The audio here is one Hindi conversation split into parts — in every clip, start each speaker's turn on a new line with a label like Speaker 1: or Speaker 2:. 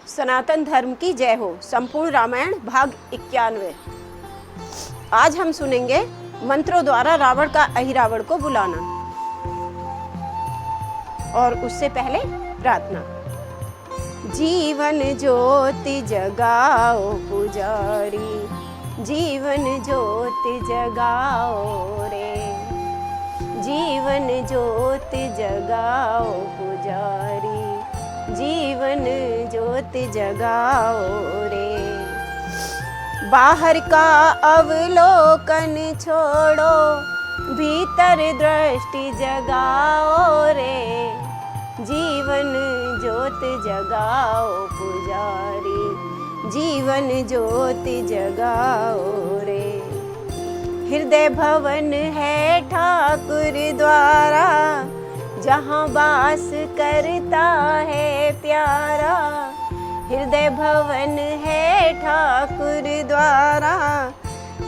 Speaker 1: सनातन धर्म की जय हो। संपूर्ण रामायण भाग 91। आज हम सुनेंगे मंत्रों द्वारा रावण का अहिरावण को बुलाना। और उससे पहले प्रार्थना। जीवन ज्योति जगाओ पुजारी, जीवन ज्योति जगाओ रे, जीवन ज्योति जगाओ पुजारी, जीवन ज्योति जगाओ रे। बाहर का अवलोकन छोड़ो, भीतर दृष्टि जगाओ रे, जीवन ज्योति जगाओ पुजारी, जीवन ज्योति जगाओ रे। हृदय भवन है ठाकुर द्वारा, जहाँ वास करता है प्यारा। हृदय भवन है ठाकुर द्वारा,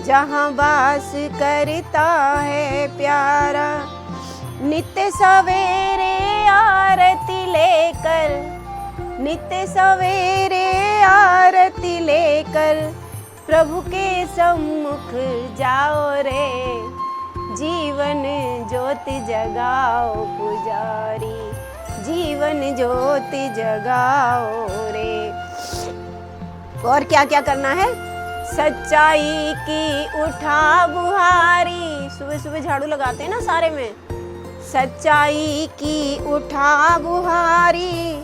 Speaker 1: जहाँ वास करता है प्यारा। नित्य सवेरे आरती लेकर, नित्य सवेरे आरती लेकर, प्रभु के सम्मुख जाओ रे, जीवन ज्योति जगाओ पुजारी, जीवन ज्योति जगाओ रे। और क्या क्या करना है? सच्चाई की उठा बुहारी, सुबह सुबह झाड़ू लगाते हैं ना सारे में। सच्चाई की उठा बुहारी,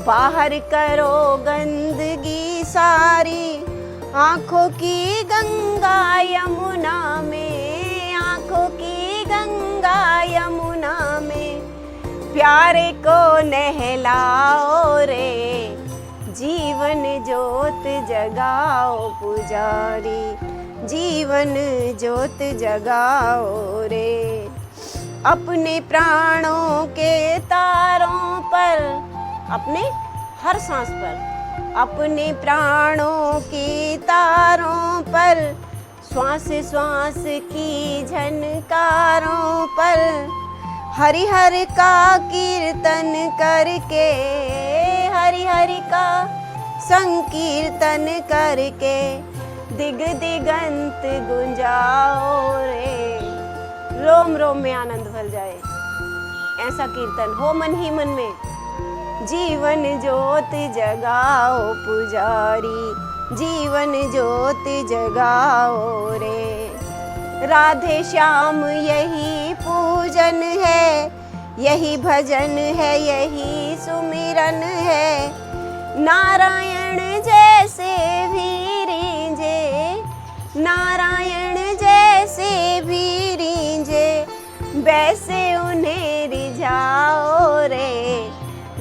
Speaker 1: बाहर करो गंदगी सारी। आंखों की गंगा यमुना में, आंखों की गंगा यमुना में, प्यारे को नहलाओ रे, जीवन ज्योत जगाओ पुजारी, जीवन ज्योत जगाओ रे। अपने प्राणों के तारों पर, अपने हर सांस पर, अपने प्राणों की तारों पर, श्वास श्वास की झनकारों पर, हरि हरि का कीर्तन करके, हरि हरि का संकीर्तन करके, दिग दिगंत गुंजाओ रे, रोम रोम में आनंद भर जाए। ऐसा कीर्तन हो मन ही मन में। जीवन ज्योति जगाओ पुजारी, जीवन ज्योति जगाओ रे। राधे श्याम यही पूजन है, यही भजन है, यही सुमिरन है। नारायण जैसे भी रींझे, नारायण जैसे भी रींझे, वैसे उन्हें रिझाओ रे,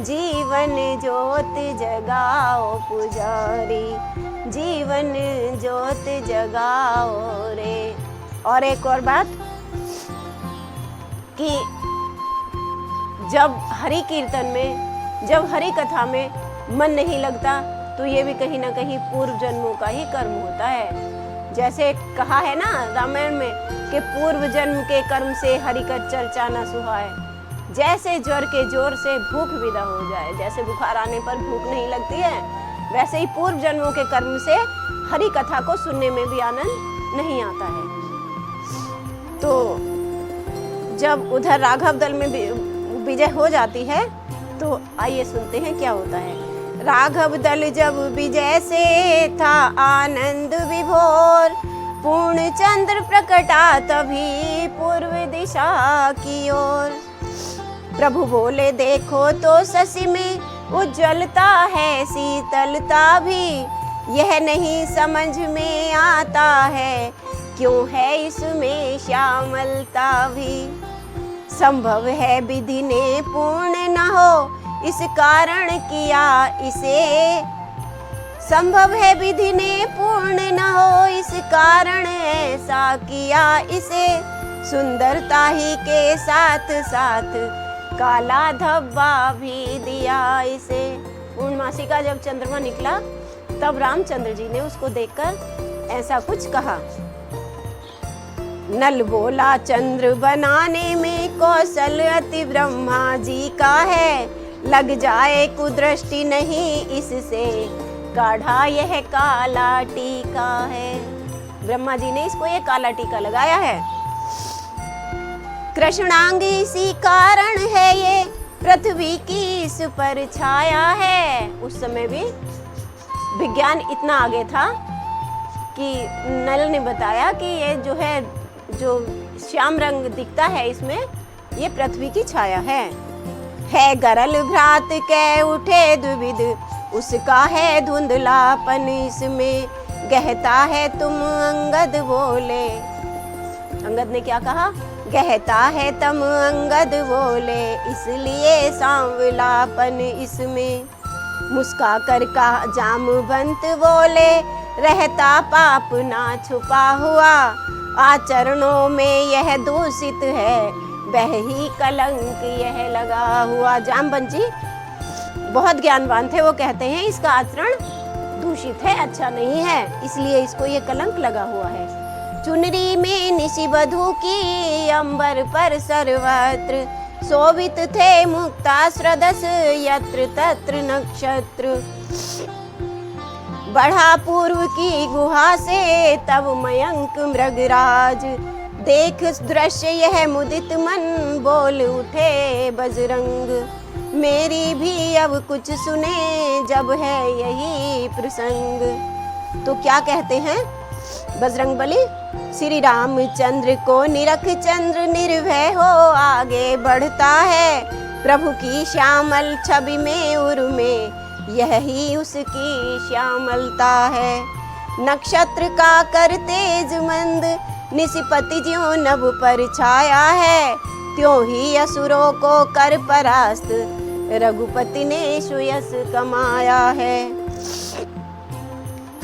Speaker 1: जीवन ज्योति जगाओ पुजारी, जीवन ज्योति जगाओ रे। और एक और बात कि जब हरि कीर्तन में, जब हरि कथा में मन नहीं लगता, तो ये भी कहीं ना कहीं पूर्व जन्मों का ही कर्म होता है। जैसे कहा है ना रामायण में कि पूर्व जन्म के कर्म से हरि का चर्चा न सुहाए। जैसे ज्वर के जोर से भूख विदा हो जाए, जैसे बुखार आने पर भूख नहीं लगती है, वैसे ही पूर्व जन्मों के कर्म से हरि कथा को सुनने में भी आनंद नहीं आता है। तो जब उधर राघव दल में विजय हो जाती है, तो आइए सुनते हैं क्या होता है। राघव दल जब विजय से था आनंद विभोर, पूर्ण चंद्र प्रकटा तभी पूर्व दिशा की ओर। प्रभु बोले देखो तो शशि में उज्ज्वलता है शीतलता भी, यह नहीं समझ में आता है, क्यों है इसमें श्यामलता भी। संभव है विधि ने पूर्ण न हो, इस कारण किया इसे। संभव है विधि ने पूर्ण न हो, इस कारण ऐसा किया इसे। सुंदरता ही के साथ साथ काला धब्बा भी दिया इसे। पूर्णमासी का जब चंद्रमा निकला, तब रामचंद्र जी ने उसको देखकर ऐसा कुछ कहा। नल बोला चंद्र बनाने में कौशल अति ब्रह्मा जी का है, लग जाए कुदृष्टि नहीं इससे, काढ़ा यह काला टीका है। ब्रह्मा जी ने इसको ये काला टीका लगाया है। कृष्णांग इसी कारण है ये, पृथ्वी की इस पर छाया है। उस समय भी विज्ञान इतना आगे था कि नल ने बताया कि ये जो है, जो श्याम रंग दिखता है इसमें, ये पृथ्वी की छाया है गरल भ्रात कै उठे द्विविध, उसका है धुंधलापन इसमें, गहता है तुम अंगद बोले। अंगद ने क्या कहा? गहता है तुम अंगद बोले, इसलिए सांवलापन इसमें। मुस्का कर का जामवंत बोले, रहता पाप ना छुपा हुआ, आचरणों में यह दूषित है, वह ही कलंक यह लगा हुआ। जामवंत जी बहुत ज्ञानवान थे, वो कहते हैं इसका आचरण दूषित है, अच्छा नहीं है, इसलिए इसको ये कलंक लगा हुआ है। चुनरी में निशि बधू की, अंबर पर सर्वत्र, शोभित थे मुक्ता श्रदस यत्र तत्र नक्षत्र। बढ़ा पूर्व की गुहा से तब मयंक मृगराज, देख दृश्य यह मुदित मन, बोल उठे बजरंग। मेरी भी अब कुछ सुने, जब है यही प्रसंग। तो क्या कहते हैं बजरंग बली? श्री रामचंद्र को निरख चंद्र निर्भय हो आगे बढ़ता है, प्रभु की श्यामल छवि में उर्मे, यही उसकी श्यामलता है। नक्षत्र का कर तेज मंद, निशिपति ज्यों नभ पर छाया है, त्यों ही असुरों को कर परास्त, रघुपति ने सुयश कमाया है।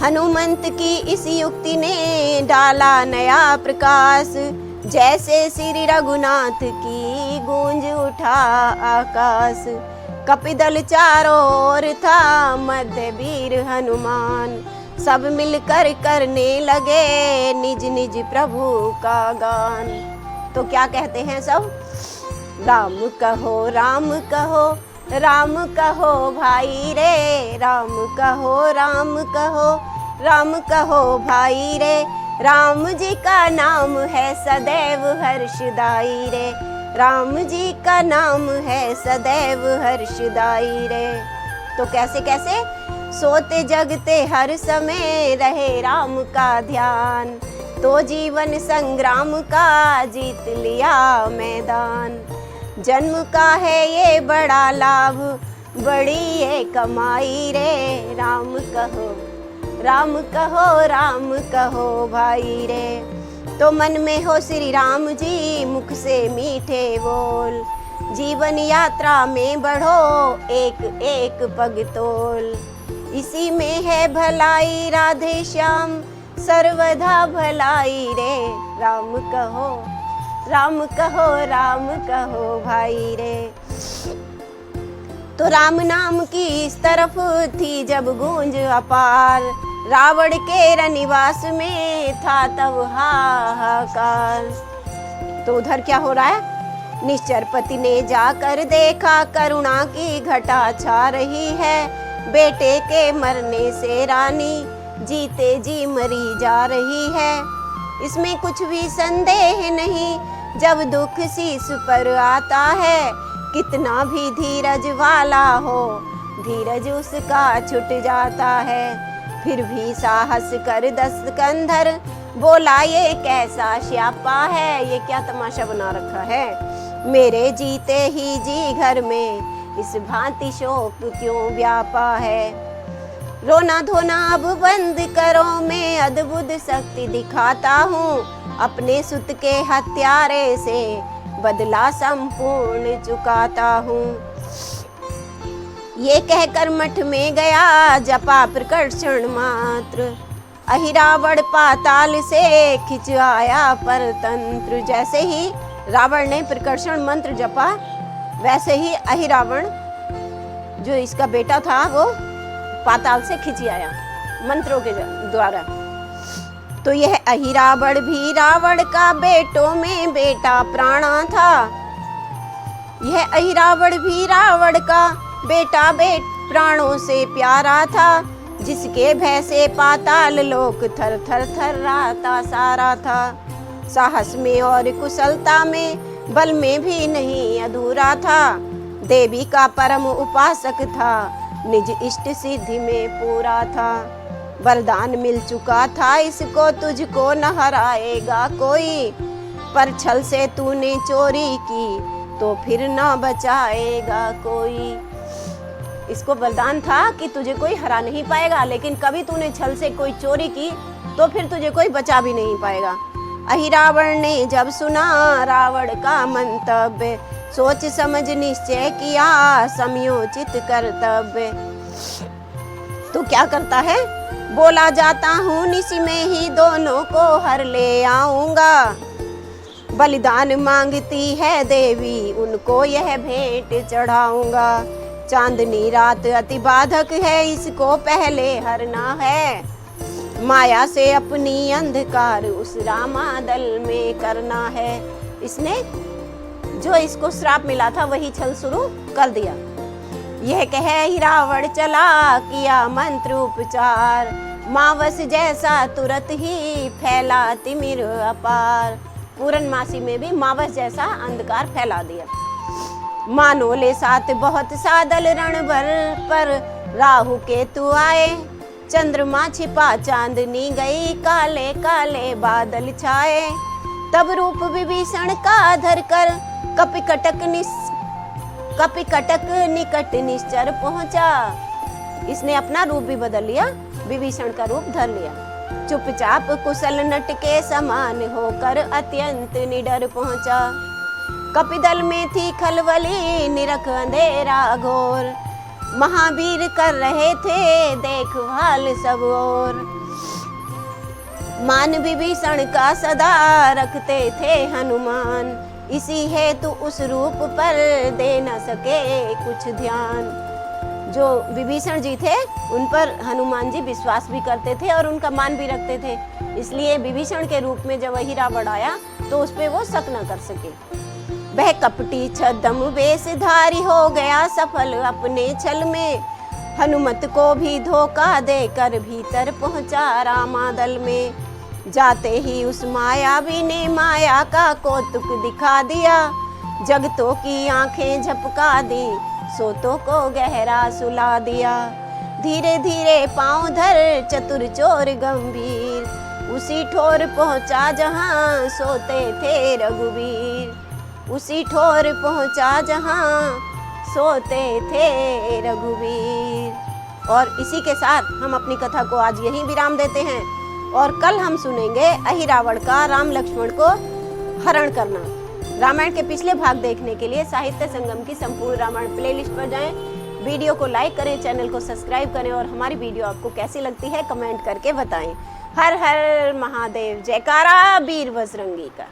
Speaker 1: हनुमंत की इस युक्ति ने डाला नया प्रकाश, जैसे श्री रघुनाथ की गूंज उठा आकाश। कपिदल चारों ओर था, मध्य वीर हनुमान, सब मिलकर करने लगे निज निज प्रभु का गान। तो क्या कहते हैं सब? राम कहो राम कहो, राम कहो भाई रे, राम कहो राम कहो, राम कहो भाई रे। राम जी का नाम है सदैव हर्षदाई रे, राम जी का नाम है सदैव हर्षदाई रे। तो कैसे कैसे? सोते जगते हर समय रहे राम का ध्यान, तो जीवन संग्राम का जीत लिया मैदान। जन्म का है ये बड़ा लाभ, बड़ी ये कमाई रे, राम कहो राम कहो, राम कहो भाई रे। तो मन में हो श्री राम जी, मुख से मीठे बोल, जीवन यात्रा में बढ़ो एक एक पग तोल। इसी में है भलाई राधे श्याम, सर्वदा भलाई रे, राम कहो राम कहो, राम कहो भाई रे। तो राम नाम की इस तरफ थी जब गूंज अपार, रावण के रनिवास में था तब हाहाकार। तो उधर क्या हो रहा है? निश्चरपति ने जाकर देखा, करुणा की घटा छा रही है, बेटे के मरने से रानी जीते जी मरी जा रही है। इसमें कुछ भी संदेह नहीं, जब दुख शीश पर आता है, कितना भी धीरज वाला हो, धीरज उसका छूट जाता है। फिर भी साहस कर दस कंधर, बोला ये कैसा श्यापा है, ये क्या तमाशा बना रखा है। मेरे जीते ही जी घर में इस भांति शोक क्यों व्यापा है। रोना धोना अब बंद करो, मैं अद्भुत शक्ति दिखाता हूँ, अपने सुत के हत्यारे से बदला संपूर्ण चुकाता हूँ। ये कहकर मठ में गया, जपा प्रकर्षण मात्र, अहिरावण पाताल से खिंच आया परतंत्र। जैसे ही रावण ने प्रकर्षण मंत्र जपा, वैसे ही अहिरावण जो इसका बेटा था वो पाताल से खिंच आया मंत्रों के द्वारा। तो यह अहिरावण भी रावण का बेटों में बेटा प्राणा था। यह अहिरावण भी रावण का बेटा प्राणों से प्यारा था, जिसके भय से पाताल लोक थर थर थर्राता सारा था। साहस में और कुशलता में, बल में भी नहीं अधूरा था। देवी का परम उपासक था, निज इष्ट सिद्धि में पूरा था। वरदान मिल चुका था इसको, तुझको न हराएगा कोई। पर छल से तूने चोरी की, तो फिर न बचाएगा कोई। इसको वरदान था कि तुझे कोई हरा नहीं पाएगा, लेकिन कभी तूने छल से कोई चोरी की तो फिर तुझे कोई बचा भी नहीं पाएगा। अहि रावण ने जब सुना रावण का मंतव्य, सोच समझ निश्चय किया समयोचित कर्तव्य। तू क्या करता है? बोला जाता हूँ निसी में ही दोनों को हर ले आऊंगा। बलिदान मांगती है देवी, उनको यह भेंट चढ़ाऊंगा। चांदनी रात अति बाधक है, इसको पहले हरना है। माया से अपनी अंधकार उस रामादल में करना है। इसने जो इसको श्राप मिला था वही छल शुरू कर दिया। यह कह ही रावण चला, किया मंत्र उपचार। मावस जैसा तुरंत ही फैला तिमिर अपार। पूर्णमासी में भी मावस जैसा अंधकार फैला दिया। मानो ले साथ बहुत सादल रण भर पर, राहु केतु आए। चंद्रमा छिपा चांदनी गई, काले काले बादल छाए। तब रूप विभीषण का धर कर, कपि कटक निकट निश्चर पहुंचा। इसने अपना रूप भी बदल लिया, विभीषण का रूप धर लिया। चुपचाप कुशल नट के समान होकर अत्यंत निडर पहुंचा। कपिदल में थी खलबली, निरख अंधेरा घोर। महावीर कर रहे थे देखभाल सब ओर। मान विभीषण का सदा रखते थे हनुमान, इसी हेतु उस रूप पर दे न सके कुछ ध्यान। जो विभीषण जी थे उन पर हनुमान जी विश्वास भी करते थे और उनका मान भी रखते थे, इसलिए विभीषण के रूप में जब वही रावण आया तो उस पे वो शक न कर सके। वह कपटी छद्म वेशधारी हो गया सफल अपने छल में। हनुमत को भी धोखा देकर भीतर पहुंचा रामादल में। जाते ही उस मायावी ने माया का कौतुक दिखा दिया। जगतों की आंखें झपका दी, सोतों को गहरा सुला दिया। धीरे धीरे पांव धर चतुर चोर गंभीर, उसी ठोर पहुंचा जहां सोते थे रघुवीर। उसी ठोर पहुंचा जहां सोते थे रघुवीर। और इसी के साथ हम अपनी कथा को आज यहीं विराम देते हैं और कल हम सुनेंगे अहि रावण का राम लक्ष्मण को हरण करना। रामायण के पिछले भाग देखने के लिए साहित्य संगम की संपूर्ण रामायण प्लेलिस्ट पर जाएं। वीडियो को लाइक करें, चैनल को सब्सक्राइब करें और हमारी वीडियो आपको कैसी लगती है कमेंट करके बताएं। हर हर महादेव, जयकारा वीर बजरंगी का।